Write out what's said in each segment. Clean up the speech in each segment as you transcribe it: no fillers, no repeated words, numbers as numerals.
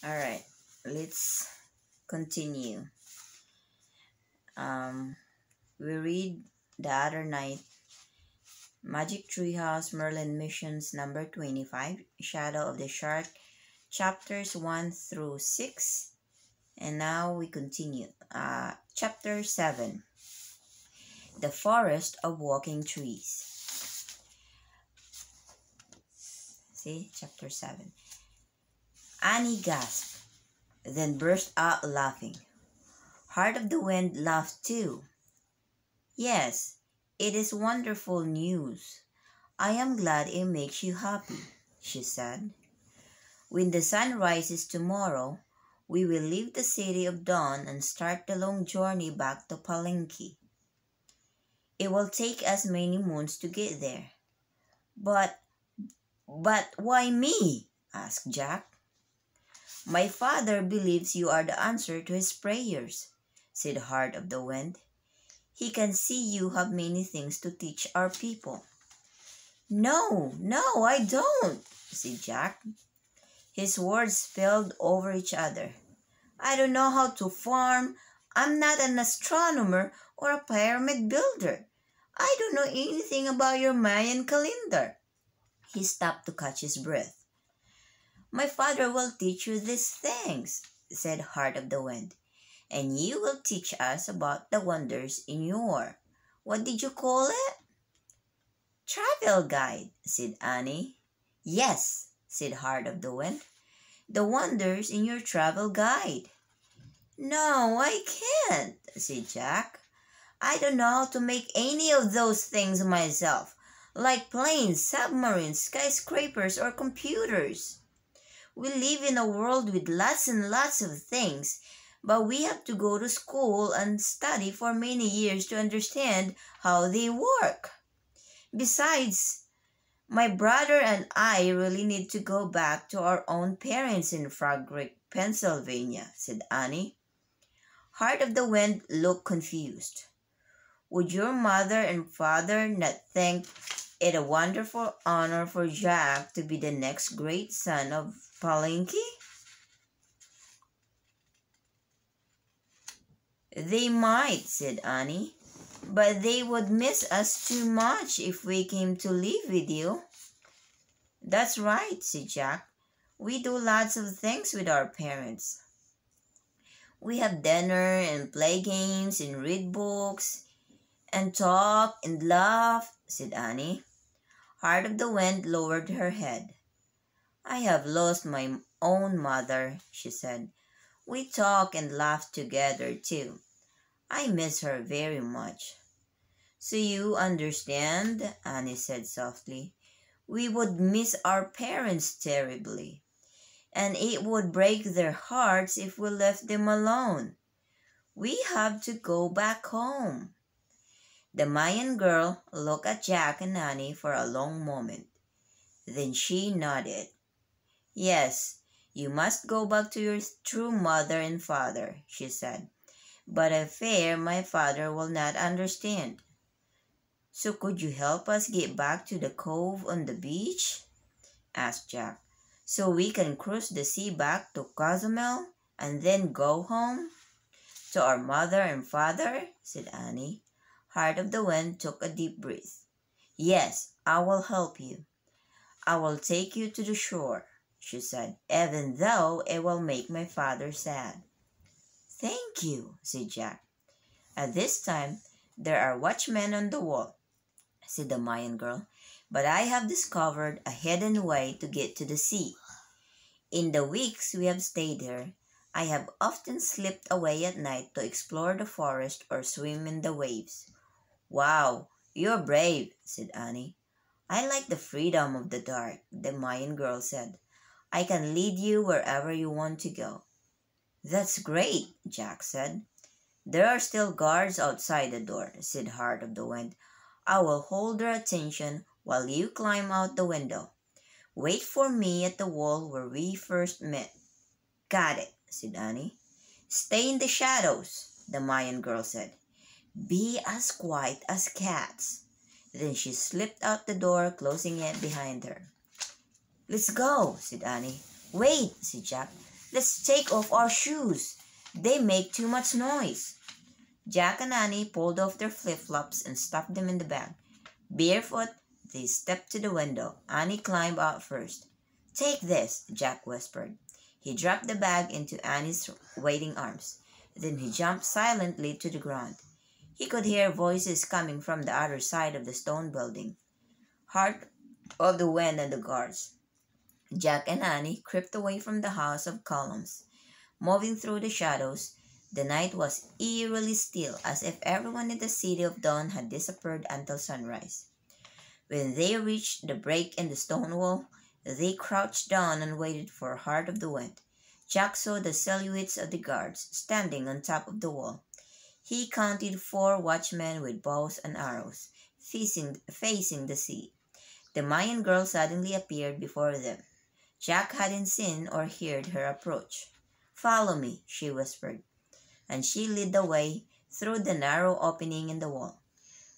Alright, let's continue. We read the other night, Magic Treehouse Merlin Missions number 25, Shadow of the Shark, chapters 1 through 6. And now we continue. Chapter 7, The Forest of Walking Trees. See, chapter 7. Annie gasped, then burst out laughing. Heart of the Wind laughed too. Yes, it is wonderful news. I am glad it makes you happy, she said. When the sun rises tomorrow, we will leave the city of dawn and start the long journey back to Palenque. It will take us many moons to get there. But why me? Asked Jack. My father believes you are the answer to his prayers, said Heart of the Wind. He can see you have many things to teach our people. No, I don't, said Jack. His words spilled over each other. I don't know how to farm. I'm not an astronomer or a pyramid builder. I don't know anything about your Mayan calendar. He stopped to catch his breath. My father will teach you these things, said Heart of the Wind, and you will teach us about the wonders in your, what did you call it? Travel guide, said Annie. Yes, said Heart of the Wind, the wonders in your travel guide. No, I can't, said Jack. I don't know how to make any of those things myself, like planes, submarines, skyscrapers, or computers. We live in a world with lots and lots of things, but we have to go to school and study for many years to understand how they work. Besides, my brother and I really need to go back to our own parents in Frog Creek, Pennsylvania, said Annie. Heart of the Wind looked confused. Would your mother and father not think it a wonderful honor for Jack to be the next great son of Palenque? They might, said Annie, but they would miss us too much if we came to live with you. That's right, said Jack. We do lots of things with our parents. We have dinner and play games and read books and talk and laugh, said Annie. Heart of the Wind lowered her head. I have lost my own mother, she said. We talk and laugh together too. I miss her very much. So you understand, Annie said softly. We would miss our parents terribly, and it would break their hearts if we left them alone. We have to go back home. The Mayan girl looked at Jack and Annie for a long moment. Then she nodded. Yes, you must go back to your true mother and father, she said. But I fear my father will not understand. So could you help us get back to the cove on the beach? Asked Jack. So we can cruise the sea back to Cozumel and then go home? To our mother and father, said Annie. Heart of the Wind took a deep breath. Yes, I will help you. I will take you to the shore, she said, even though it will make my father sad. Thank you, said Jack. At this time, there are watchmen on the wall, said the Mayan girl, but I have discovered a hidden way to get to the sea. In the weeks we have stayed here, I have often slipped away at night to explore the forest or swim in the waves. Wow, you're brave, said Annie. I like the freedom of the dark, the Mayan girl said. I can lead you wherever you want to go. That's great, Jack said. There are still guards outside the door, said Heart of the Wind. I will hold their attention while you climb out the window. Wait for me at the wall where we first met. Got it, said Annie. Stay in the shadows, the Mayan girl said. Be as quiet as cats. Then she slipped out the door, closing it behind her. Let's go, said Annie. Wait, said Jack. Let's take off our shoes. They make too much noise. Jack and Annie pulled off their flip-flops and stuffed them in the bag. Barefoot, they stepped to the window. Annie climbed out first. Take this, Jack whispered. He dropped the bag into Annie's waiting arms. Then he jumped silently to the ground. He could hear voices coming from the other side of the stone building. Heart of the Wind and the guards. Jack and Annie crept away from the house of columns. Moving through the shadows, the night was eerily still, as if everyone in the city of dawn had disappeared until sunrise. When they reached the break in the stone wall, they crouched down and waited for Heart of the Wind. Jack saw the silhouettes of the guards standing on top of the wall. He counted 4 watchmen with bows and arrows, facing the sea. The Mayan girl suddenly appeared before them. Jack hadn't seen or heard her approach. Follow me, she whispered, and she led the way through the narrow opening in the wall.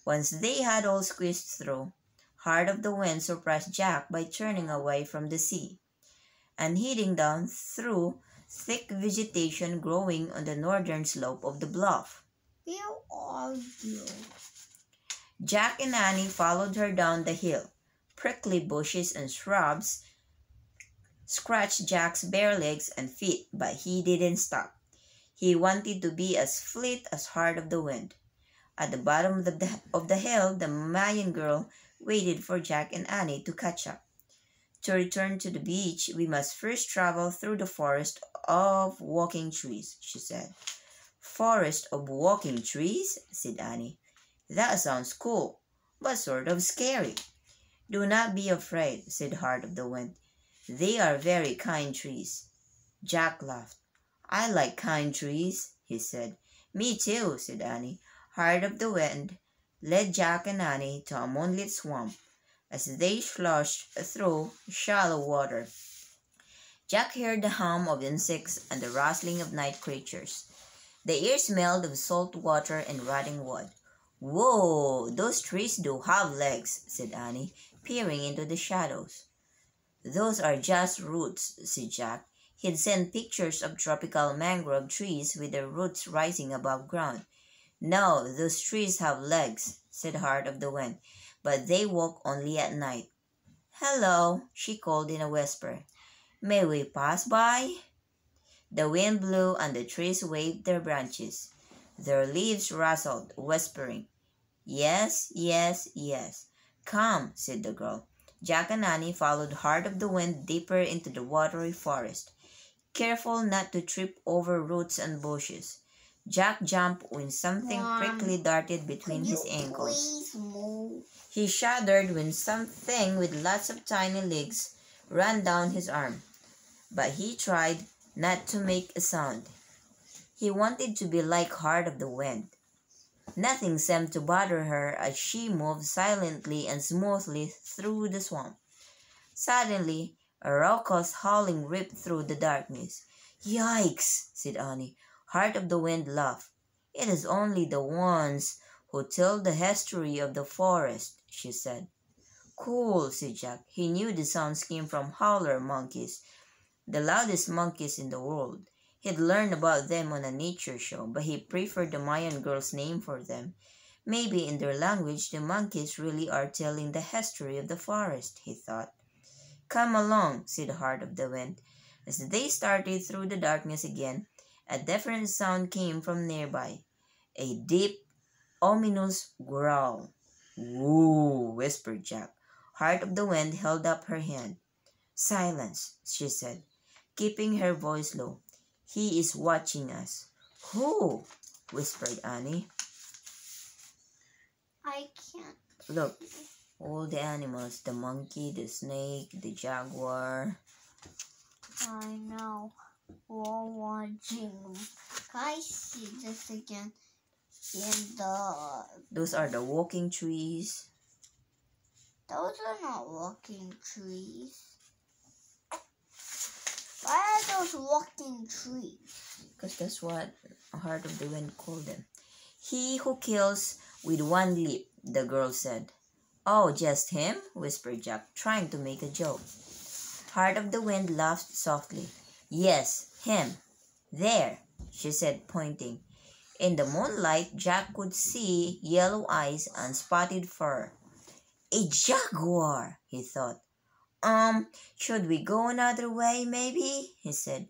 Once they had all squeezed through, Heart of the Wind surprised Jack by turning away from the sea and heading down through thick vegetation growing on the northern slope of the bluff. Where are you? Jack and Annie followed her down the hill. Prickly bushes and shrubs scratched Jack's bare legs and feet, but he didn't stop. He wanted to be as fleet as Heart of the Wind. At the bottom of the hill, the Mayan girl waited for Jack and Annie to catch up. To return to the beach, we must first travel through the forest of walking trees, she said. Forest of walking trees? Said Annie. That sounds cool, but sort of scary. Do not be afraid, said Heart of the Wind. They are very kind trees. Jack laughed. I like kind trees, he said. Me too, said Annie. Heart of the Wind led Jack and Annie to a moonlit swamp. As they sloshed through shallow water, Jack heard the hum of insects and the rustling of night creatures. The air smelled of salt water and rotting wood. Whoa, those trees do have legs, said Annie, peering into the shadows. Those are just roots, said Jack. He'd seen pictures of tropical mangrove trees with their roots rising above ground. No, those trees have legs, said Heart of the Wind, but they walk only at night. Hello, she called in a whisper. May we pass by? The wind blew and the trees waved their branches. Their leaves rustled, whispering. Yes, yes, yes. Come, said the girl. Jack and Annie followed Heart of the Wind deeper into the watery forest, careful not to trip over roots and bushes. Jack jumped when something prickly darted between his ankles. Please move? He shuddered when something with lots of tiny legs ran down his arm, but he tried not to make a sound. He wanted to be like Heart of the Wind. Nothing seemed to bother her as she moved silently and smoothly through the swamp. Suddenly, a raucous howling ripped through the darkness. Yikes, said Annie. Heart of the Wind laughed. It is only the ones who tell the history of the forest, she said. Cool, said Jack. He knew the sounds came from howler monkeys, the loudest monkeys in the world. He'd learned about them on a nature show, but he preferred the Mayan girl's name for them. Maybe in their language the monkeys really are telling the history of the forest, he thought. Come along, said Heart of the Wind. As they started through the darkness again, a different sound came from nearby. A deep, ominous growl. Woo, whispered Jack. Heart of the Wind held up her hand. Silence, she said, keeping her voice low. He is watching us. Who? Whispered Annie. I can't. Look, all the animals, the monkey, the snake, the jaguar. I know. We're watching. Can I see this again? Those are the walking trees. Those are not walking trees. Why are those walking trees? Because that's what Heart of the Wind called them. He who kills with one leap, the girl said. Oh, just him? Whispered Jack, trying to make a joke. Heart of the Wind laughed softly. Yes, him. There, she said, pointing. In the moonlight, Jack could see yellow eyes and spotted fur. A jaguar, he thought. Should we go another way, maybe? He said.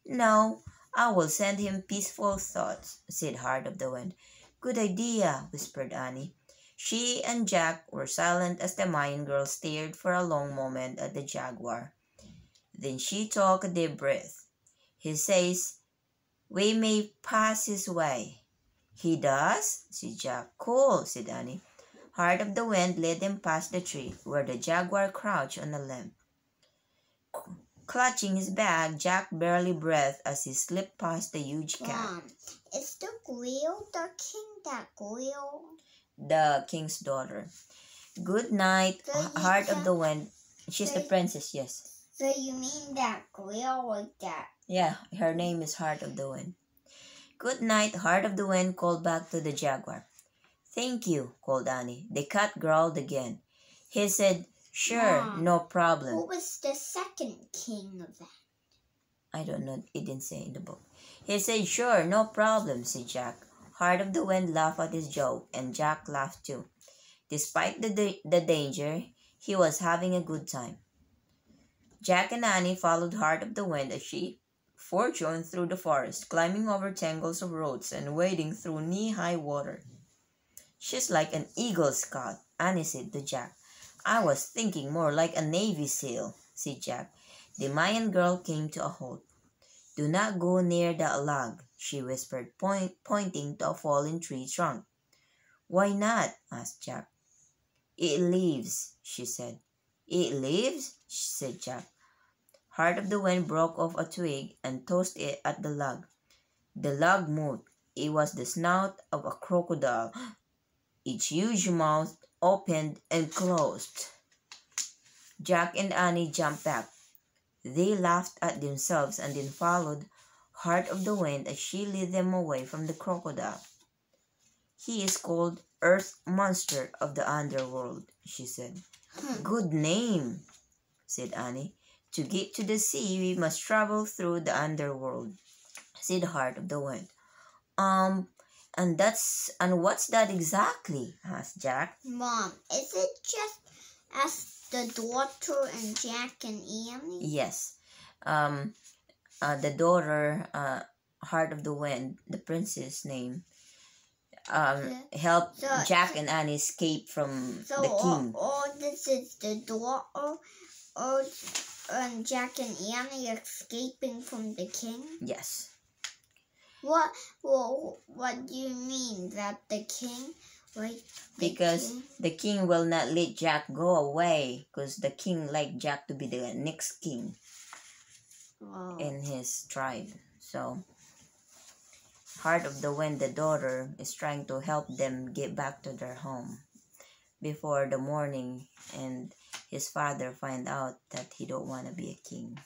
No, I will send him peaceful thoughts, said Heart of the Wind. Good idea, whispered Annie. She and Jack were silent as the Mayan girl stared for a long moment at the jaguar. Then she took a deep breath. He says, we may pass his way. He does? Said Jack. Cool, said Annie. Heart of the Wind led them past the tree, where the jaguar crouched on a limb. Clutching his bag, Jack barely breathed as he slipped past the huge cat. Mom, is the grill the king that grill? The king's daughter. Good night, Heart of the Wind. She's the princess, yes. So you mean that grill like that? Yeah, her name is Heart of the Wind. Good night, Heart of the Wind called back to the jaguar. Thank you, called Annie. The cat growled again. He said, sure, Mom, no problem. Who was the second king of that? I don't know, it didn't say in the book. He said, sure, no problem, said Jack. Heart of the Wind laughed at his joke, and Jack laughed too. Despite the danger, he was having a good time. Jack and Annie followed Heart of the Wind as she fortuned through the forest, climbing over tangles of roots and wading through knee-high water. She's like an Eagle Scout, Annie said to Jack. I was thinking more like a Navy SEAL, said Jack. The Mayan girl came to a halt. Do not go near that log, she whispered, pointing to a fallen tree trunk. Why not? Asked Jack. It leaves, she said. It leaves? Said Jack. Heart of the Wind broke off a twig and tossed it at the log. The log moved. It was the snout of a crocodile. Its huge mouth opened and closed. Jack and Annie jumped back. They laughed at themselves and then followed Heart of the Wind as she led them away from the crocodile. He is called Earth Monster of the Underworld, she said. Good name, said Annie. To get to the sea, we must travel through the Underworld, said Heart of the Wind. And what's that exactly? Asked Jack. Mom, is it just as the daughter and Jack and Annie? Yes. The daughter, Heart of the Wind, the princess name, helped Jack and Annie escape from the king. All this is the daughter and Jack and Annie escaping from the king? Yes. What do you mean that the king, like because the king will not let Jack go away, because the king liked Jack to be the next king in his tribe. So Heart of the Wind, the daughter, is trying to help them get back to their home before the morning and his father find out that he don't want to be a king.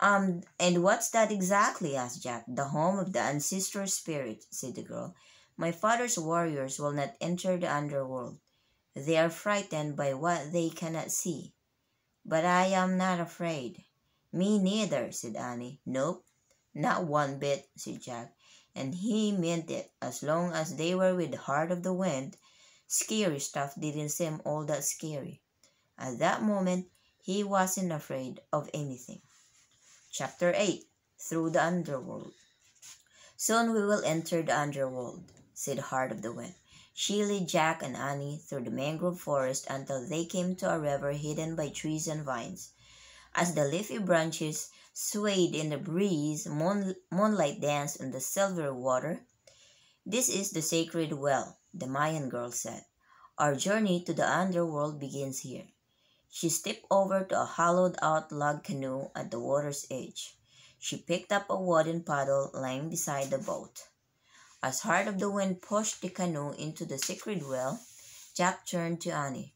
And what's that exactly? Asked Jack. The home of the ancestor spirit, said the girl. My father's warriors will not enter the underworld. They are frightened by what they cannot see. But I am not afraid. Me neither, said Annie. Nope, not one bit, said Jack. And he meant it. As long as they were with the Heart of the Wind, scary stuff didn't seem all that scary. At that moment, he wasn't afraid of anything. Chapter 8. Through the Underworld. Soon we will enter the Underworld, said Heart of the Wind. She led Jack and Annie through the mangrove forest until they came to a river hidden by trees and vines. As the leafy branches swayed in the breeze, moonlight danced on the silver water. This is the sacred well, the Mayan girl said. Our journey to the Underworld begins here. She stepped over to a hollowed-out log canoe at the water's edge. She picked up a wooden paddle lying beside the boat. As Heart of the Wind pushed the canoe into the sacred well, Jack turned to Annie.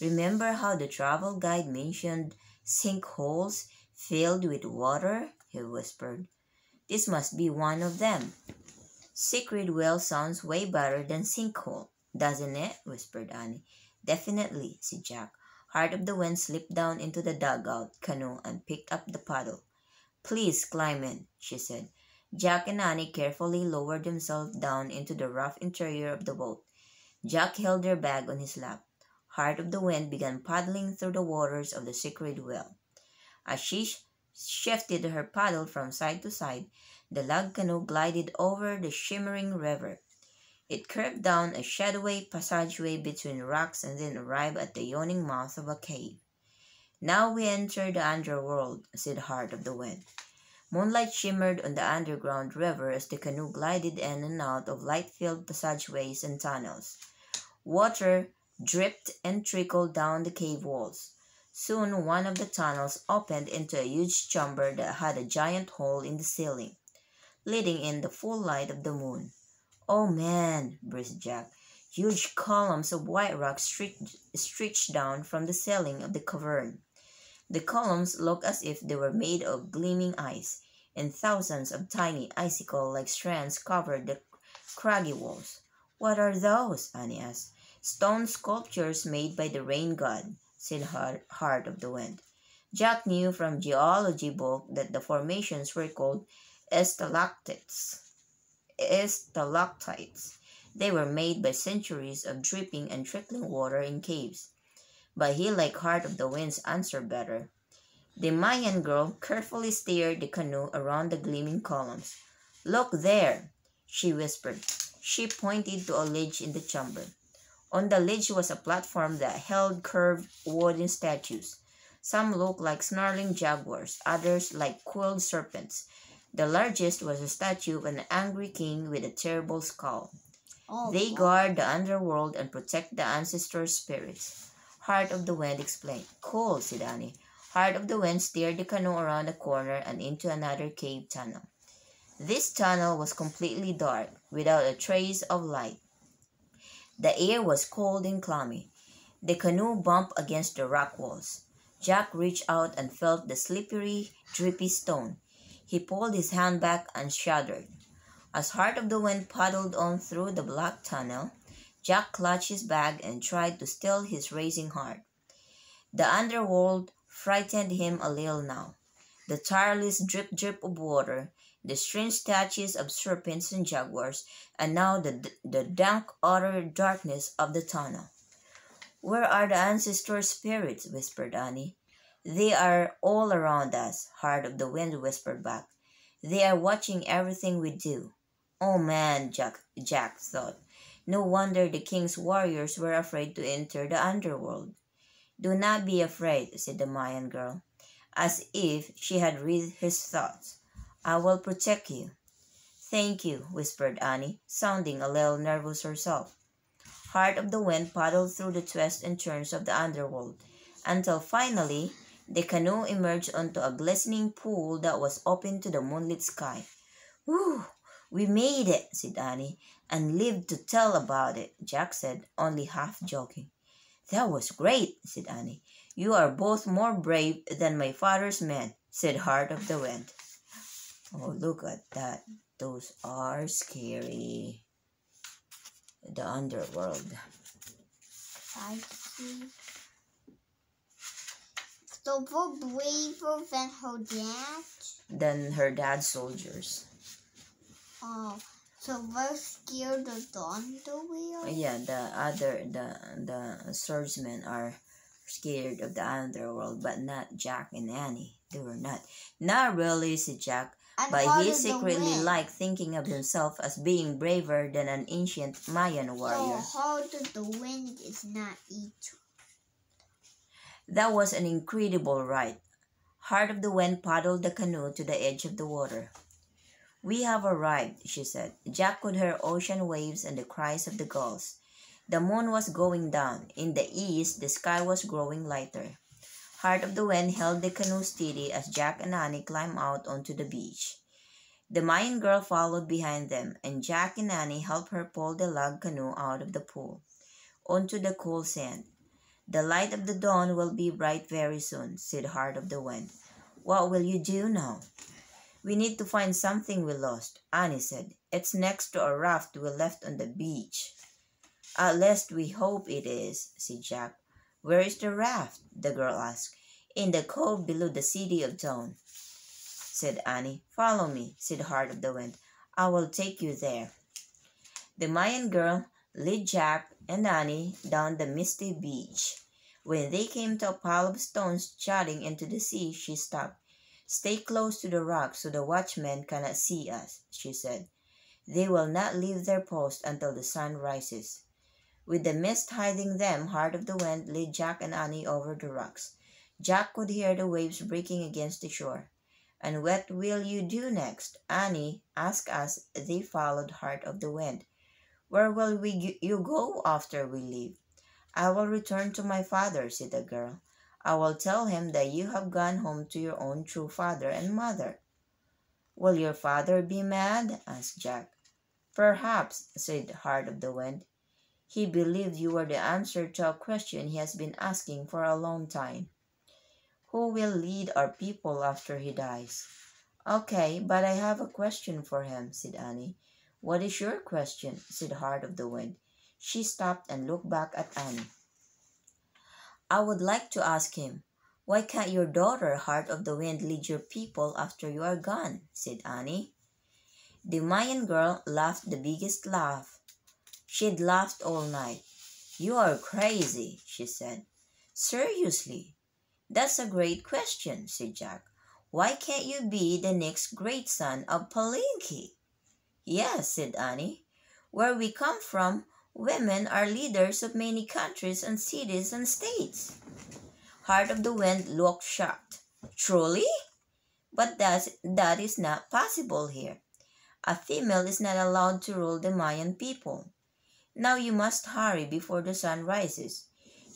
Remember how the travel guide mentioned sinkholes filled with water? He whispered. This must be one of them. Sacred well sounds way better than sinkhole, doesn't it? Whispered Annie. Definitely, said Jack. Heart of the Wind slipped down into the dugout canoe and picked up the paddle. "Please climb in," she said. Jack and Annie carefully lowered themselves down into the rough interior of the boat. Jack held their bag on his lap. Heart of the Wind began paddling through the waters of the secret well. As she shifted her paddle from side to side, the log canoe glided over the shimmering river. It curved down a shadowy passageway between rocks and then arrived at the yawning mouth of a cave. "Now we enter the Underworld," said Heart of the Wind. Moonlight shimmered on the underground river as the canoe glided in and out of light-filled passageways and tunnels. Water dripped and trickled down the cave walls. Soon one of the tunnels opened into a huge chamber that had a giant hole in the ceiling, letting in the full light of the moon. "Oh man," breathed Jack. Huge columns of white rock stretched down from the ceiling of the cavern. The columns looked as if they were made of gleaming ice, and thousands of tiny icicle-like strands covered the craggy walls. "What are those?" Annie asked. "Stone sculptures made by the rain god," said Heart of the Wind. Jack knew from geology book that the formations were called stalactites. They were made by centuries of dripping and trickling water in caves. But he liked Heart of the Wind's answer better. The Mayan girl carefully steered the canoe around the gleaming columns. "Look there," she whispered. She pointed to a ledge in the chamber. On the ledge was a platform that held curved wooden statues. Some looked like snarling jaguars, others like coiled serpents. The largest was a statue of an angry king with a terrible skull. They guard the underworld and protect the ancestor spirits. Heart of the Wind explained. "Cool," said Annie. Heart of the Wind steered the canoe around a corner and into another cave tunnel. This tunnel was completely dark, without a trace of light. The air was cold and clammy. The canoe bumped against the rock walls. Jack reached out and felt the slippery, drippy stone. He pulled his hand back and shuddered. As Heart of the Wind paddled on through the black tunnel, Jack clutched his bag and tried to still his racing heart. The underworld frightened him a little now. The tireless drip-drip of water, the strange statues of serpents and jaguars, and now the dank utter darkness of the tunnel. "Where are the ancestor spirits?" whispered Annie. "They are all around us," Heart of the Wind whispered back. "They are watching everything we do." "Oh man," Jack thought. "No wonder the king's warriors were afraid to enter the underworld." "Do not be afraid," said the Mayan girl, as if she had read his thoughts. "I will protect you." "Thank you," whispered Annie, sounding a little nervous herself. Heart of the Wind paddled through the twists and turns of the underworld, until finally the canoe emerged onto a glistening pool that was open to the moonlit sky. "Whew! We made it," said Annie. "And lived to tell about it," Jack said, only half joking. "That was great," said Annie. "You are both more brave than my father's men," said Heart of the Wind. Oh, look at that. Those are scary. The Underworld. I see. So we're braver than her dad? Than her dad's soldiers. Oh, so we're scared of the Underworld? Yeah, the swordsmen are scared of the Underworld, but not Jack and Annie. They were not. "Not really," said Jack. And But he secretly liked thinking of himself as being braver than an ancient Mayan warrior. So Heart of the Wind is not each. That was an incredible ride. Heart of the Wind paddled the canoe to the edge of the water. "We have arrived," she said. Jack could hear ocean waves and the cries of the gulls. The moon was going down. In the east, the sky was growing lighter. Heart of the Wind held the canoe steady as Jack and Annie climbed out onto the beach. The Mayan girl followed behind them, and Jack and Annie helped her pull the log canoe out of the pool, onto the cool sand. "The light of the dawn will be bright very soon," said Heart of the Wind. "What will you do now?" "We need to find something we lost," Annie said. "It's next to a raft we left on the beach." "At least we hope it is," said Jack. Where is the raft? The girl asked. In the cove below the city of Dawn, said Annie. Follow me, said Heart of the Wind. I will take you there. The Mayan girl led Jack and Annie down the misty beach. When they came to a pile of stones jutting into the sea, she stopped. Stay close to the rock so the watchmen cannot see us, she said. They will not leave their post until the sun rises. With the mist hiding them, Heart of the Wind led Jack and Annie over the rocks. Jack could hear the waves breaking against the shore. And what will you do next? Annie asked as they followed Heart of the Wind. Where will you go after we leave? I will return to my father, said the girl. I will tell him that you have gone home to your own true father and mother. Will your father be mad? Asked Jack. Perhaps, said Heart of the Wind. He believed you were the answer to a question he has been asking for a long time. Who will lead our people after he dies? Okay, but I have a question for him, said Annie. What is your question? Said Heart of the Wind. She stopped and looked back at Annie. I would like to ask him, why can't your daughter, Heart of the Wind, lead your people after you are gone? Said Annie. The Mayan girl laughed the biggest laugh. She'd laughed all night. You are crazy, she said. Seriously? That's a great question, said Jack. Why can't you be the next great son of Palinki? Yes, said Annie. Where we come from, women are leaders of many countries and cities and states. Heart of the Wind looked shocked. Truly? But that is not possible here. A female is not allowed to rule the Mayan people. Now you must hurry before the sun rises.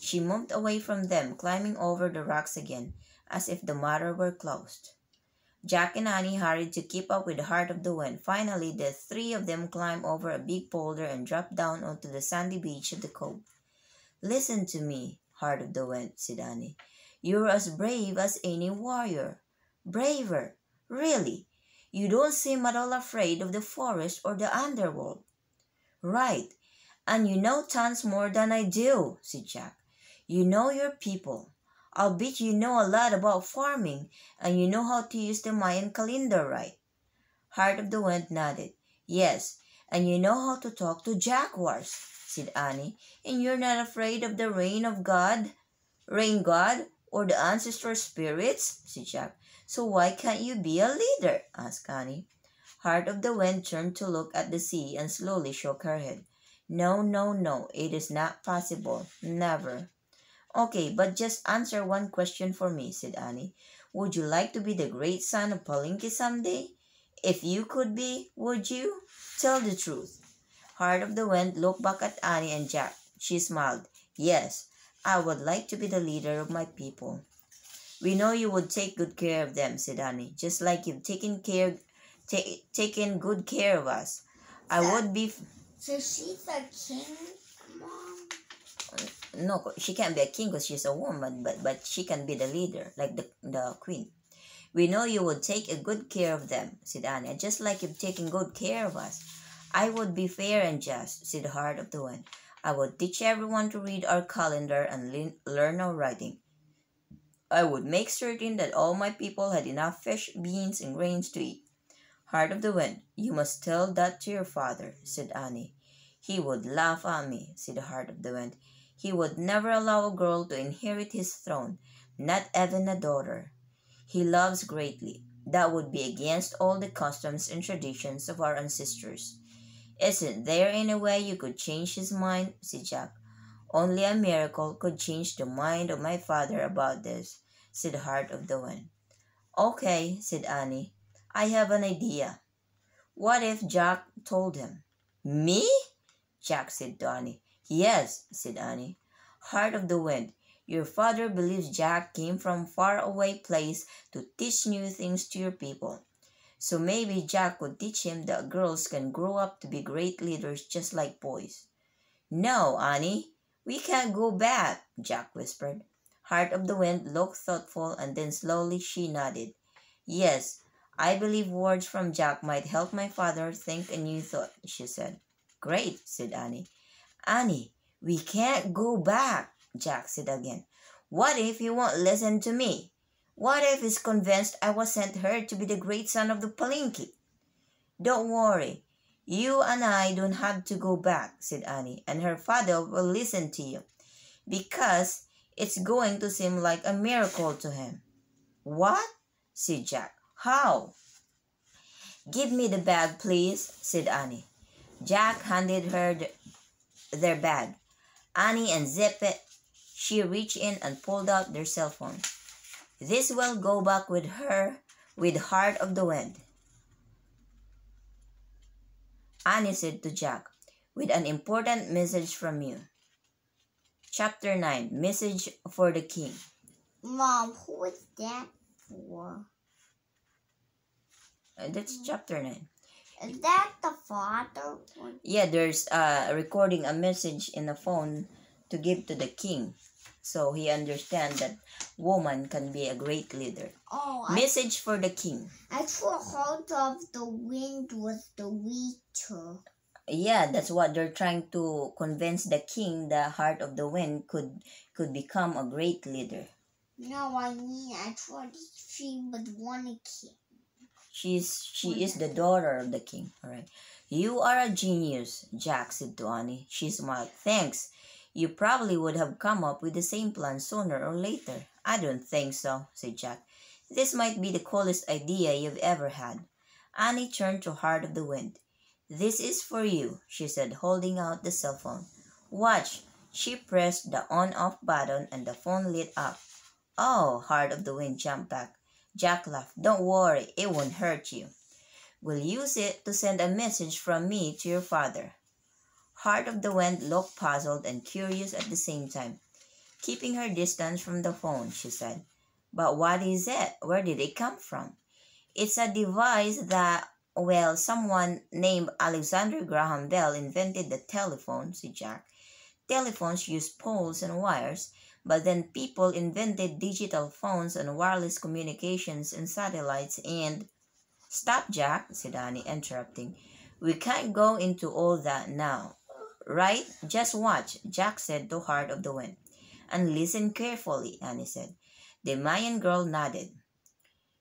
She moved away from them, climbing over the rocks again, as if the matter were closed. Jack and Annie hurried to keep up with the Heart of the Wind. Finally, the three of them climbed over a big boulder and dropped down onto the sandy beach of the cove. Listen to me, Heart of the Wind, said Annie. You're as brave as any warrior. Braver, really. You don't seem at all afraid of the forest or the underworld. Right, and you know tons more than I do, said Jack. You know your people. I'll bet you know a lot about farming, and you know how to use the Mayan calendar right. Heart of the Wind nodded. Yes, and you know how to talk to jaguars, said Annie, and you're not afraid of the rain god, or the ancestor spirits, said Jack. So why can't you be a leader? Asked Annie. Heart of the Wind turned to look at the sea and slowly shook her head. No, no, no, it is not possible. Never. Okay, but just answer one question for me, said Annie. Would you like to be the great son of Palinki someday? If you could be, would you? Tell the truth. Heart of the Wind looked back at Annie and Jack. She smiled. Yes, I would like to be the leader of my people. We know you would take good care of them, said Annie, just like you've taken good care of us. I would be... So she's a king, Mom? No, she can't be a king because she's a woman, but she can be the leader, like the queen. We know you would take a good care of them, said Annie, just like you've taken good care of us. I would be fair and just, said the Heart of the Wind. I would teach everyone to read our calendar and learn our writing. I would make certain that all my people had enough fish, beans, and grains to eat. Heart of the Wind, you must tell that to your father, said Annie. He would laugh at me, said the Heart of the Wind. He would never allow a girl to inherit his throne, not even a daughter. He loves greatly. That would be against all the customs and traditions of our ancestors. Isn't there any way you could change his mind? Said Jack. Only a miracle could change the mind of my father about this, said the Heart of the Wind. Okay, said Annie. I have an idea. What if Jack told him? Me? Jack said to Annie. Yes, said Annie. Heart of the Wind, your father believes Jack came from far away place to teach new things to your people. So maybe Jack would teach him that girls can grow up to be great leaders just like boys. No, Annie, we can't go back, Jack whispered. Heart of the Wind looked thoughtful and then slowly she nodded. Yes, I believe words from Jack might help my father think a new thought, she said. Great, said Annie. Annie, we can't go back. Jack said again. What if he won't listen to me? What if he's convinced I was sent here to be the great son of the Palinki? Don't worry. You and I don't have to go back, said Annie, and her father will listen to you, because it's going to seem like a miracle to him. What? Said Jack. How? Give me the bag, please, said Annie. Jack handed her their bag. Annie unzipped it. She reached in and pulled out their cell phone. This will go back with her, with Heart of the Wind, Annie said to Jack, with an important message from you. Chapter 9, Message for the King. Mom, who is that for? That's chapter 9. Is that the father? Yeah, there's recording a message in the phone to give to the king. So he understands that woman can be a great leader. Message for the king. I thought Heart of the Wind was the leader. Yeah, that's what they're trying to convince the king. The Heart of the Wind could become a great leader. No, I thought she would want a king. She is the daughter of the king. All right. You are a genius, Jack said to Annie. She smiled. Thanks. You probably would have come up with the same plan sooner or later. I don't think so, said Jack. This might be the coolest idea you've ever had. Annie turned to Heart of the Wind. This is for you, she said, holding out the cell phone. Watch. She pressed the on-off button and the phone lit up. Oh, Heart of the Wind jumped back. Jack laughed. Don't worry, it won't hurt you. We'll use it to send a message from me to your father. Heart of the Wind looked puzzled and curious at the same time. Keeping her distance from the phone, she said. But what is it? Where did it come from? It's a device that, someone named Alexander Graham Bell invented the telephone, said Jack. Telephones use poles and wires, but then people invented digital phones and wireless communications and satellites and... Stop, Jack, said Annie, interrupting. We can't go into all that now. Right? Just watch, Jack said to Heart of the Wind. And listen carefully, Annie said. The Mayan girl nodded,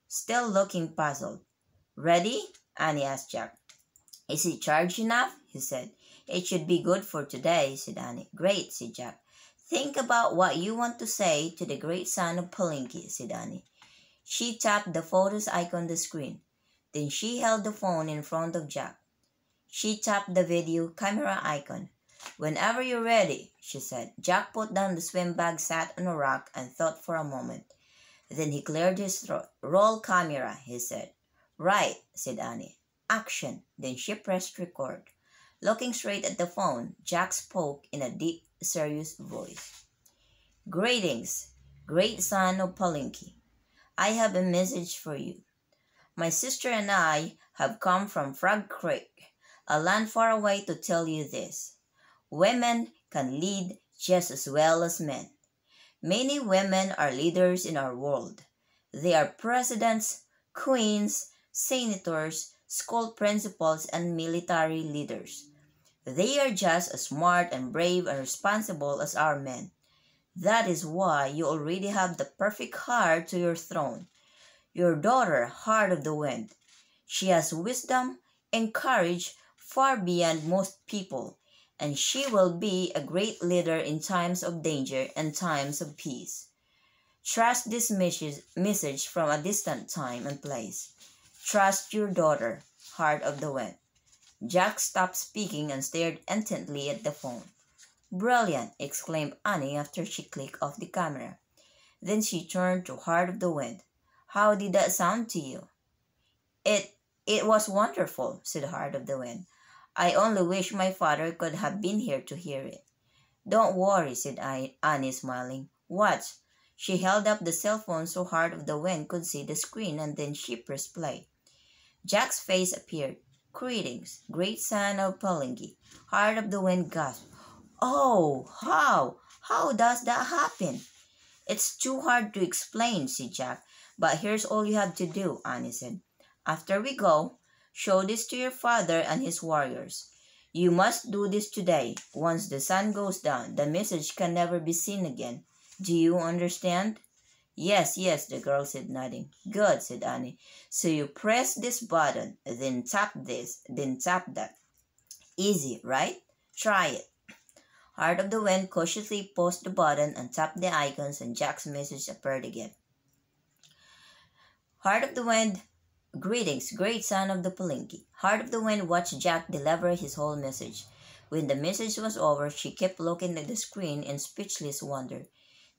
still looking puzzled. Ready? Annie asked Jack. Is it charged enough? He said. It should be good for today, said Annie. Great, said Jack. Think about what you want to say to the great son of Palinki, said Annie. She tapped the photos icon on the screen. Then she held the phone in front of Jack. She tapped the video camera icon. Whenever you're ready, she said. Jack put down the swim bag, sat on a rock, and thought for a moment. Then he cleared his throat. Roll camera, he said. Right, said Annie. Action. Then she pressed record. Looking straight at the phone, Jack spoke in a deep, serious voice. Greetings, great son of Palinki. I have a message for you. My sister and I have come from Frog Creek, a land far away, to tell you this. Women can lead just as well as men. Many women are leaders in our world. They are presidents, queens, senators, school principals, and military leaders. They are just as smart and brave and responsible as our men. That is why you already have the perfect heir to your throne. Your daughter, Heart of the Wind. She has wisdom and courage far beyond most people, and she will be a great leader in times of danger and times of peace. Trust this message from a distant time and place. Trust your daughter, Heart of the Wind. Jack stopped speaking and stared intently at the phone. Brilliant, exclaimed Annie after she clicked off the camera. Then she turned to Heart of the Wind. How did that sound to you? It was wonderful, said Heart of the Wind. I only wish my father could have been here to hear it. Don't worry, said Annie, smiling. Watch. She held up the cell phone so Heart of the Wind could see the screen, and then she pressed play. Jack's face appeared. Greetings, great son of Palinki. Heart of the Wind gasped. Oh, how? How does that happen? It's too hard to explain, said Jack. But here's all you have to do, Annie said. After we go, show this to your father and his warriors. You must do this today. Once the sun goes down, the message can never be seen again. Do you understand? Yes, yes, the girl said, nodding. Good, said Annie. So you press this button, then tap this, then tap that. Easy, right? Try it. Heart of the Wind cautiously pushed the button and tapped the icons, and Jack's message appeared again. Heart of the Wind, greetings, great son of the Palinki. Heart of the Wind watched Jack deliver his whole message. When the message was over, she kept looking at the screen in speechless wonder.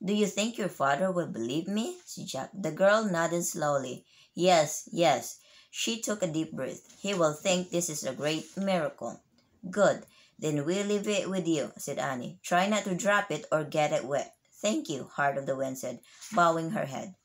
Do you think your father will believe me? said Jack. The girl nodded slowly. Yes, yes. She took a deep breath. He will think this is a great miracle. Good. Then we'll leave it with you, said Annie. Try not to drop it or get it wet. Thank you, Heart of the Wind said, bowing her head.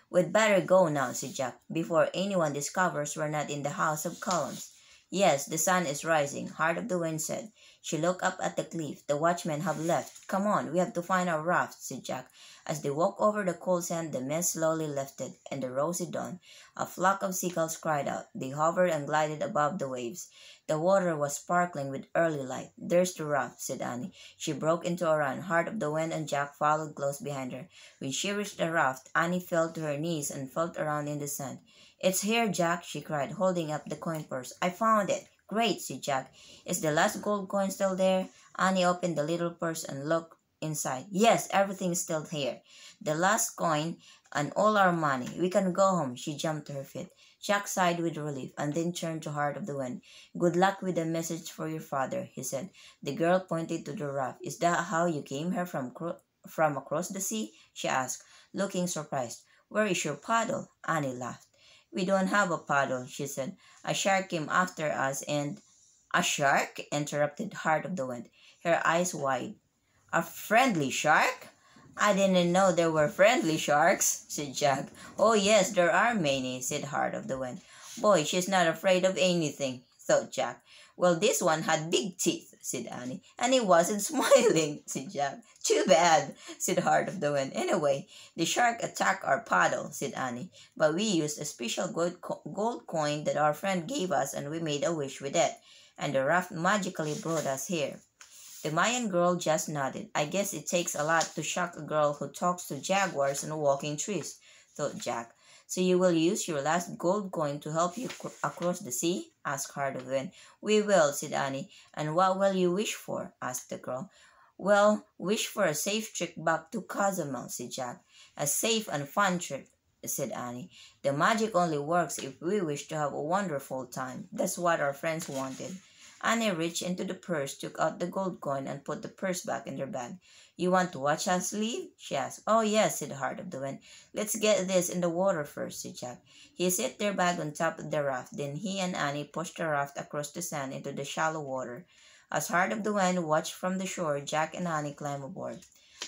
We'd better go now, said Jack, before anyone discovers we're not in the House of Columns. Yes, the sun is rising, Heart of the Wind said. She looked up at the cliff. The watchmen have left. Come on, we have to find our raft, said Jack. As they walked over the cold sand, the mist slowly lifted, and the rosy dawn, a flock of seagulls cried out. They hovered and glided above the waves. The water was sparkling with early light. There's the raft, said Annie. She broke into a run. Heart of the Wind and Jack followed close behind her. When she reached the raft, Annie fell to her knees and felt around in the sand. It's here, Jack, she cried, holding up the coin purse. I found it. Great, said Jack. Is the last gold coin still there? Annie opened the little purse and looked inside. Yes, everything's still here. The last coin and all our money. We can go home. She jumped to her feet. Jack sighed with relief and then turned to Heart of the Wind. Good luck with the message for your father, he said. The girl pointed to the raft. Is that how you came here from across the sea? She asked, looking surprised. Where is your paddle? Annie laughed. We don't have a paddle, she said. A shark came after us and... A shark? Interrupted Heart of the Wind, her eyes wide. A friendly shark? I didn't know there were friendly sharks, said Jack. Oh yes, there are many, said Heart of the Wind. Boy, she's not afraid of anything, thought Jack. Well, this one had big teeth, said Annie. And he wasn't smiling, said Jack. Too bad, said Heart of the Wind. Anyway, the shark attacked our paddle, said Annie. But we used a special gold coin that our friend gave us, and we made a wish with it. And the raft magically brought us here. The Mayan girl just nodded. I guess it takes a lot to shock a girl who talks to jaguars and walking trees, thought Jack. So you will use your last gold coin to help you across the sea? Asked Heart of the Wind. We will, said Annie. And what will you wish for? Asked the girl. Well, wish for a safe trip back to Cozumel, said Jack. A safe and fun trip, said Annie. The magic only works if we wish to have a wonderful time. That's what our friends wanted. Annie reached into the purse, took out the gold coin, and put the purse back in her bag. You want to watch us leave? She asked. Oh, yes, said Heart of the Wind. Let's get this in the water first, said Jack. He set their bag on top of the raft. Then he and Annie pushed the raft across the sand into the shallow water. As Heart of the Wind watched from the shore, Jack and Annie climbed aboard.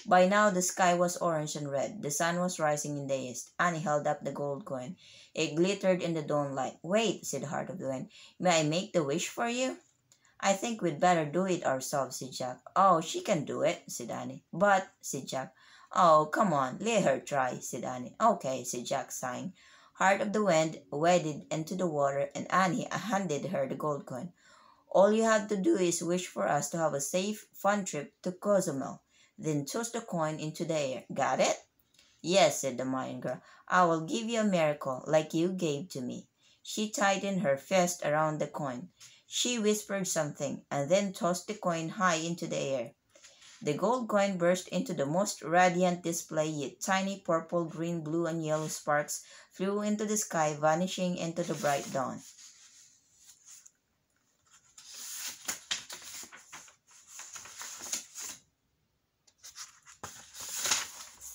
By now, the sky was orange and red. The sun was rising in the east. Annie held up the gold coin. It glittered in the dawn light. Wait, said Heart of the Wind. May I make the wish for you? I think we'd better do it ourselves, said Jack. Oh, she can do it, said Annie. But, said Jack. Oh, come on, let her try, said Annie. Okay, said Jack, sighing. Heart of the Wind waded into the water, and Annie handed her the gold coin. All you have to do is wish for us to have a safe, fun trip to Cozumel. Then toss the coin into the air. Got it? Yes, said the Mayan girl. I will give you a miracle like you gave to me. She tightened her fist around the coin. She whispered something and then tossed the coin high into the air. The gold coin burst into the most radiant display yet. Tiny purple, green, blue, and yellow sparks flew into the sky, vanishing into the bright dawn.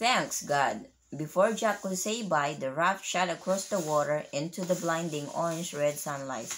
Thanks, God. Before Jack could say bye, the raft shot across the water into the blinding orange-red sunlight.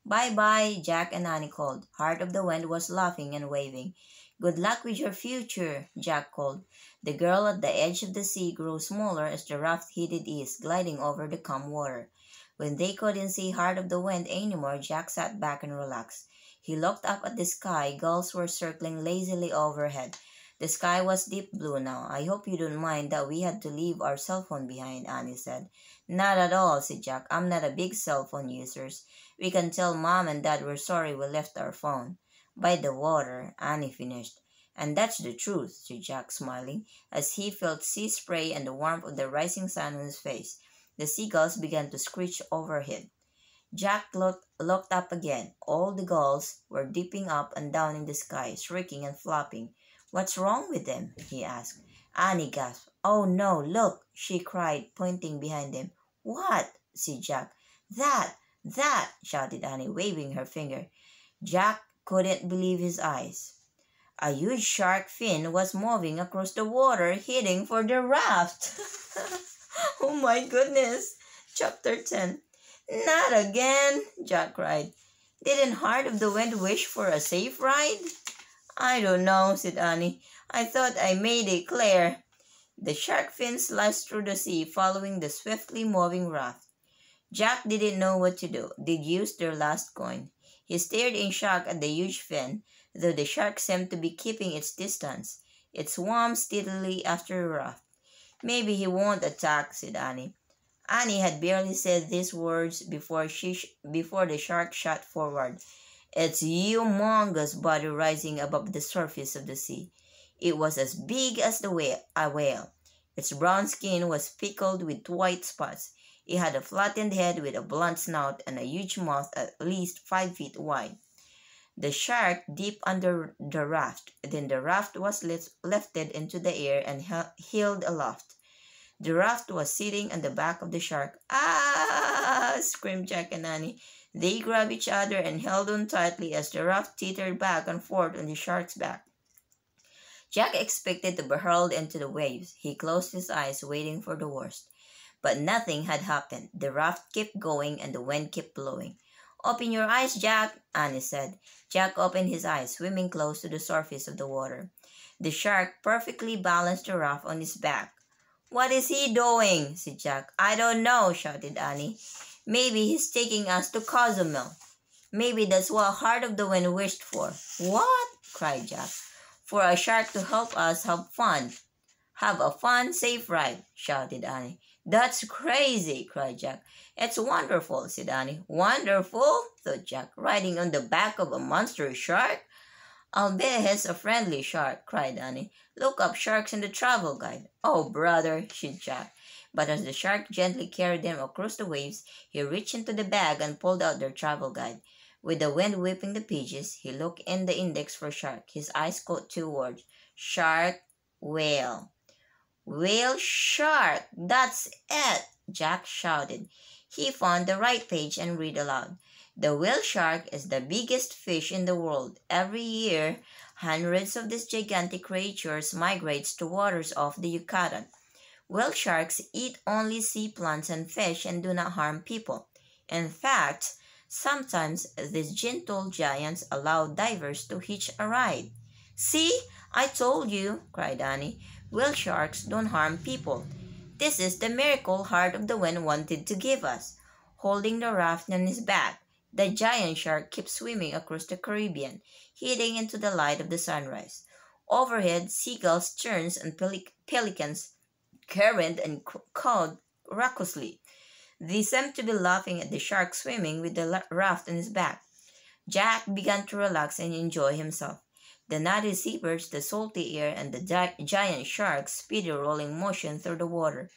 Bye-bye, Jack and Annie called. Heart of the Wind was laughing and waving. Good luck with your future, Jack called. The girl at the edge of the sea grew smaller as the raft headed east, gliding over the calm water. When they couldn't see Heart of the Wind anymore, Jack sat back and relaxed. He looked up at the sky. Gulls were circling lazily overhead. The sky was deep blue now. I hope you don't mind that we had to leave our cell phone behind, Annie said. Not at all, said Jack. I'm not a big cell phone user. We can tell Mom and Dad we're sorry we left our phone. By the water, Annie finished. And that's the truth, said Jack, smiling, as he felt sea spray and the warmth of the rising sun on his face. The seagulls began to screech overhead. Jack looked up again. All the gulls were dipping up and down in the sky, shrieking and flapping. What's wrong with them? He asked. Annie gasped. Oh no, look, she cried, pointing behind them. What? Said Jack. That, shouted Annie, waving her finger. Jack couldn't believe his eyes. A huge shark fin was moving across the water, heading for the raft. Oh my goodness! Chapter 10. Not again, Jack cried. Didn't Heart of the Wind wish for a safe ride? I don't know, said Annie. I thought I made it clear. The shark fin sliced through the sea, following the swiftly moving raft. Jack didn't know what to do. They'd used their last coin. He stared in shock at the huge fin, though the shark seemed to be keeping its distance. It swam steadily after the raft. Maybe he won't attack, said Annie. Annie had barely said these words before the shark shot forward, its humongous body rising above the surface of the sea. It was as big as a whale. Its brown skin was speckled with white spots. It had a flattened head with a blunt snout and a huge mouth at least 5 feet wide. The shark dipped under the raft. Then the raft was lifted into the air and held aloft. The raft was sitting on the back of the shark. Ah! Screamed Jack and Annie. They grabbed each other and held on tightly as the raft teetered back and forth on the shark's back. Jack expected to be hurled into the waves. He closed his eyes, waiting for the worst. But nothing had happened. The raft kept going and the wind kept blowing. Open your eyes, Jack, Annie said. Jack opened his eyes, swimming close to the surface of the water. The shark perfectly balanced the raft on his back. What is he doing? Said Jack. I don't know, shouted Annie. Maybe he's taking us to Cozumel. Maybe that's what Heart of the Wind wished for. What? Cried Jack. For a shark to help us have fun. Have a fun, safe ride, shouted Annie. That's crazy, cried Jack. It's wonderful, said Annie. Wonderful, thought Jack, riding on the back of a monster shark. I'll bet he's a friendly shark, cried Annie. Look up sharks in the travel guide. Oh, brother, said Jack. But as the shark gently carried them across the waves, he reached into the bag and pulled out their travel guide. With the wind whipping the pages, he looked in the index for shark. His eyes caught 2 words. Shark, whale. Whale shark, that's it, Jack shouted. He found the right page and read aloud. The whale shark is the biggest fish in the world. Every year, hundreds of these gigantic creatures migrate to waters off the Yucatan. Whale sharks eat only sea plants and fish and do not harm people. In fact, sometimes these gentle giants allow divers to hitch a ride. See, I told you, cried Annie. Whale sharks don't harm people. This is the miracle Heart of the Wind wanted to give us. Holding the raft on his back, the giant shark kept swimming across the Caribbean, heading into the light of the sunrise. Overhead, seagulls, terns, and pelicans careened and cawed raucously. They seemed to be laughing at the shark swimming with the raft on his back. Jack began to relax and enjoy himself. The nutty seabirds, the salty air, and the giant shark's speedy rolling motion through the water,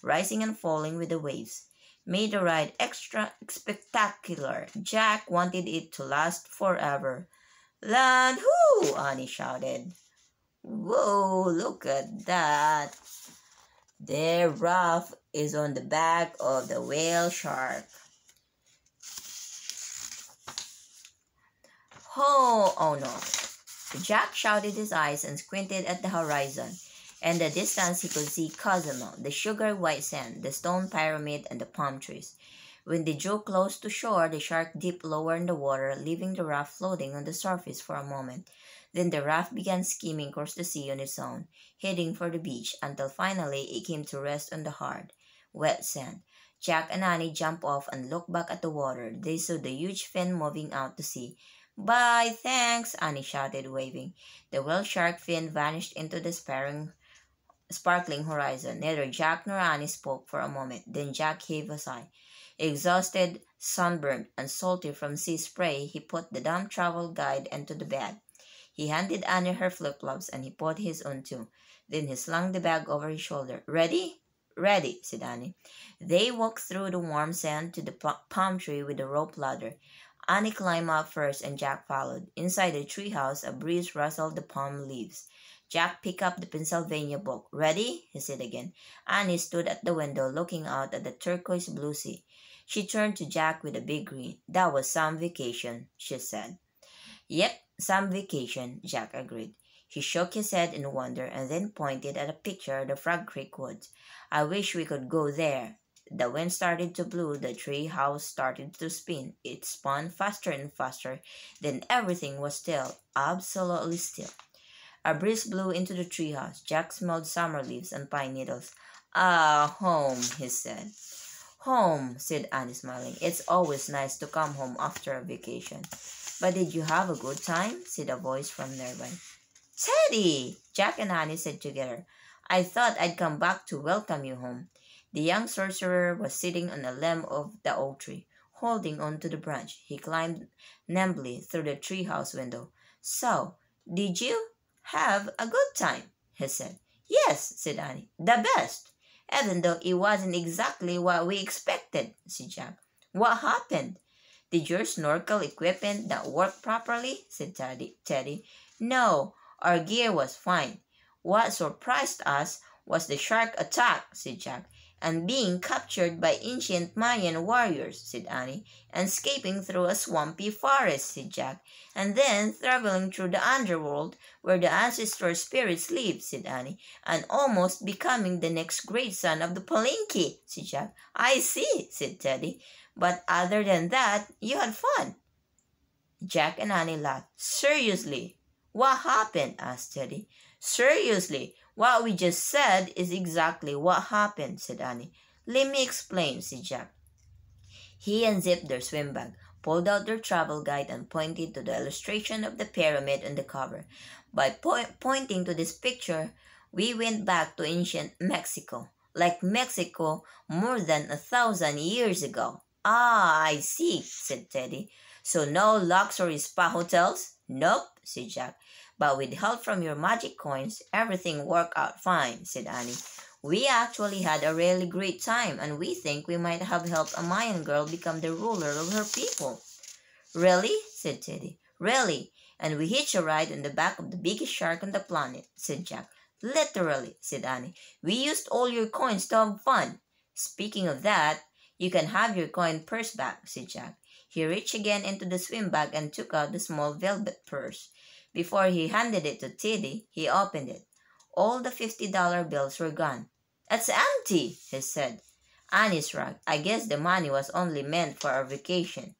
rising and falling with the waves, made the ride extra spectacular. Jack wanted it to last forever. Land ho! Annie shouted. Whoa, look at that. Their raft is on the back of the whale shark. Oh no. Jack shouted his eyes and squinted at the horizon. In the distance he could see Cozumel, the sugar-white sand, the stone pyramid, and the palm trees. When they drew close to shore, the shark dipped lower in the water, leaving the raft floating on the surface for a moment. Then the raft began skimming across the sea on its own, heading for the beach, until finally it came to rest on the hard, wet sand. Jack and Annie jumped off and looked back at the water. They saw the huge fin moving out to sea. Bye, thanks, Annie shouted, waving. The whale shark fin vanished into the sparring sparkling horizon. Neither Jack nor Annie spoke for a moment. Then Jack heaved a sigh. Exhausted, sunburned, and salty from sea spray, he put the damn travel guide into the bag. He handed Annie her flip-flops and he put his on too. Then he slung the bag over his shoulder. Ready? Ready, said Annie. They walked through the warm sand to the palm tree with the rope ladder. Annie climbed up first and Jack followed. Inside the treehouse, a breeze rustled the palm leaves. Jack picked up the Pennsylvania book. Ready? He said again. Annie stood at the window looking out at the turquoise blue sea. She turned to Jack with a big grin. That was some vacation, she said. Yep, some vacation, Jack agreed. He shook his head in wonder and then pointed at a picture of the Frog Creek woods. I wish we could go there. The wind started to blow, the tree house started to spin. It spun faster and faster. Then everything was still, absolutely still. A breeze blew into the treehouse. Jack smelled summer leaves and pine needles. Ah, home, he said. Home, said Annie, smiling. It's always nice to come home after a vacation. But did you have a good time? Said a voice from nearby. Teddy! Jack and Annie said together. I thought I'd come back to welcome you home. The young sorcerer was sitting on a limb of the oak tree, holding on to the branch. He climbed nimbly through the treehouse window. So, did you have a good time? He said. Yes, said Annie. The best. Even though it wasn't exactly what we expected, said Jack. What happened? Did your snorkel equipment not work properly? Said Teddy. No, our gear was fine. What surprised us was the shark attack, said Jack, and being captured by ancient Mayan warriors, said Annie, and escaping through a swampy forest, said Jack, and then traveling through the underworld where the ancestor spirits live, said Annie, and almost becoming the next great son of the Palinki, said Jack. I see, said Teddy, but other than that, you had fun. Jack and Annie laughed. Seriously? What happened? Asked Teddy. Seriously, what we just said is exactly what happened, said Annie. Let me explain, said Jack. He unzipped their swim bag, pulled out their travel guide, and pointed to the illustration of the pyramid on the cover. By pointing to this picture, we went back to ancient Mexico, like Mexico more than 1,000 years ago. Ah, I see, said Teddy. So no luxury spa hotels? Nope, said Jack. But with help from your magic coins, everything worked out fine, said Annie. We actually had a really great time, and we think we might have helped a Mayan girl become the ruler of her people. Really? Said Teddy. Really? And we hitched a ride on the back of the biggest shark on the planet, said Jack. Literally, said Annie. We used all your coins to have fun. Speaking of that, you can have your coin purse back, said Jack. He reached again into the swim bag and took out the small velvet purse. Before he handed it to Teddy, he opened it. All the $50 bills were gone. It's empty, he said. Annie's right. I guess the money was only meant for our vacation.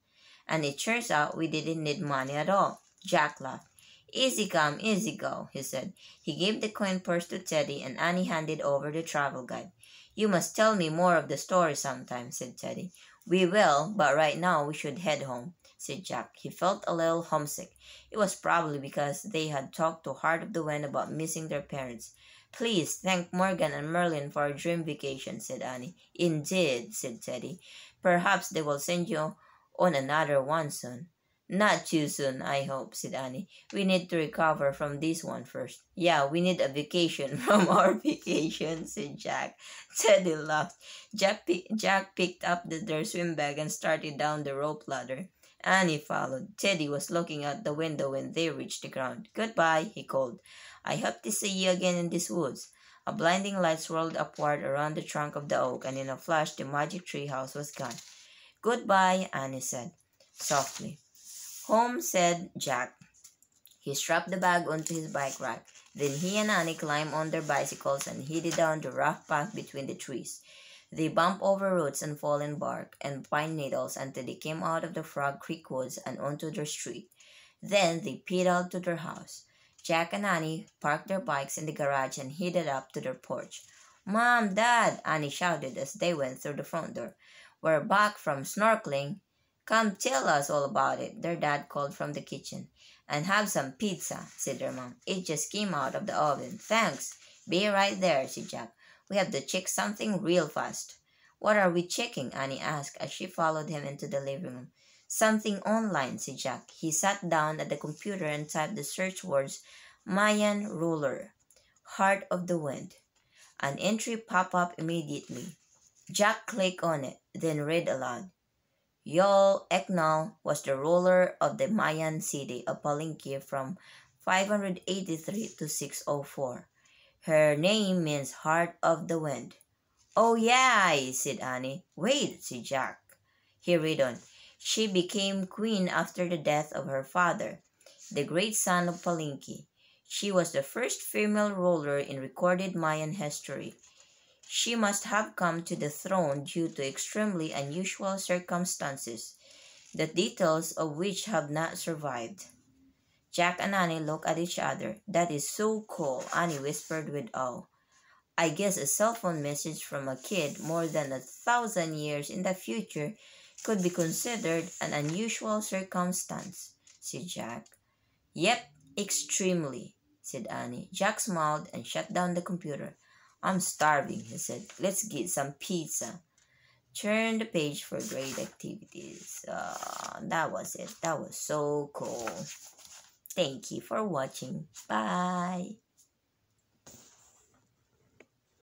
And it turns out we didn't need money at all. Jack laughed. Easy come, easy go, he said. He gave the coin purse to Teddy and Annie handed over the travel guide. You must tell me more of the story sometime, said Teddy. We will, but right now we should head home, said Jack. He felt a little homesick. It was probably because they had talked to Heart of the Wind about missing their parents. Please thank Morgan and Merlin for our dream vacation, said Annie. Indeed, said Teddy. Perhaps they will send you on another one soon. Not too soon, I hope, said Annie. We need to recover from this one first. Yeah, we need a vacation from our vacation, said Jack. Teddy laughed. Jack picked up their swim bag and started down the rope ladder. Annie followed. Teddy was looking out the window when they reached the ground. Goodbye, he called. I hope to see you again in these woods. A blinding light swirled upward around the trunk of the oak, and in a flash the magic tree house was gone. Goodbye, Annie said softly. Home, said Jack. He strapped the bag onto his bike rack. Then he and Annie climbed on their bicycles and headed down the rough path between the trees. They bumped over roots and fallen bark and pine needles until they came out of the Frog Creek woods and onto their street. Then they pedaled to their house. Jack and Annie parked their bikes in the garage and headed up to their porch. Mom, Dad, Annie shouted as they went through the front door. We're back from snorkeling. Come tell us all about it, their dad called from the kitchen. And have some pizza, said their mom. It just came out of the oven. Thanks. Be right there, said Jack. We have to check something real fast. What are we checking? Annie asked as she followed him into the living room. Something online, said Jack. He sat down at the computer and typed the search words Mayan ruler, heart of the wind. An entry popped up immediately. Jack clicked on it, then read aloud. Yol Eknal was the ruler of the Mayan city of Palenque from 583 to 604. Her name means heart of the wind. Oh yeah, said Annie. Wait, said Jack. He read on. She became queen after the death of her father, the great son of Palenque. She was the first female ruler in recorded Mayan history. She must have come to the throne due to extremely unusual circumstances, the details of which have not survived. Jack and Annie looked at each other. That is so cool, Annie whispered with awe. I guess a cell phone message from a kid more than 1,000 years in the future could be considered an unusual circumstance, said Jack. Yep, extremely, said Annie. Jack smiled and shut down the computer. I'm starving, he said. Let's get some pizza. Turn the page for great activities. That was it. That was so cool. Thank you for watching. Bye.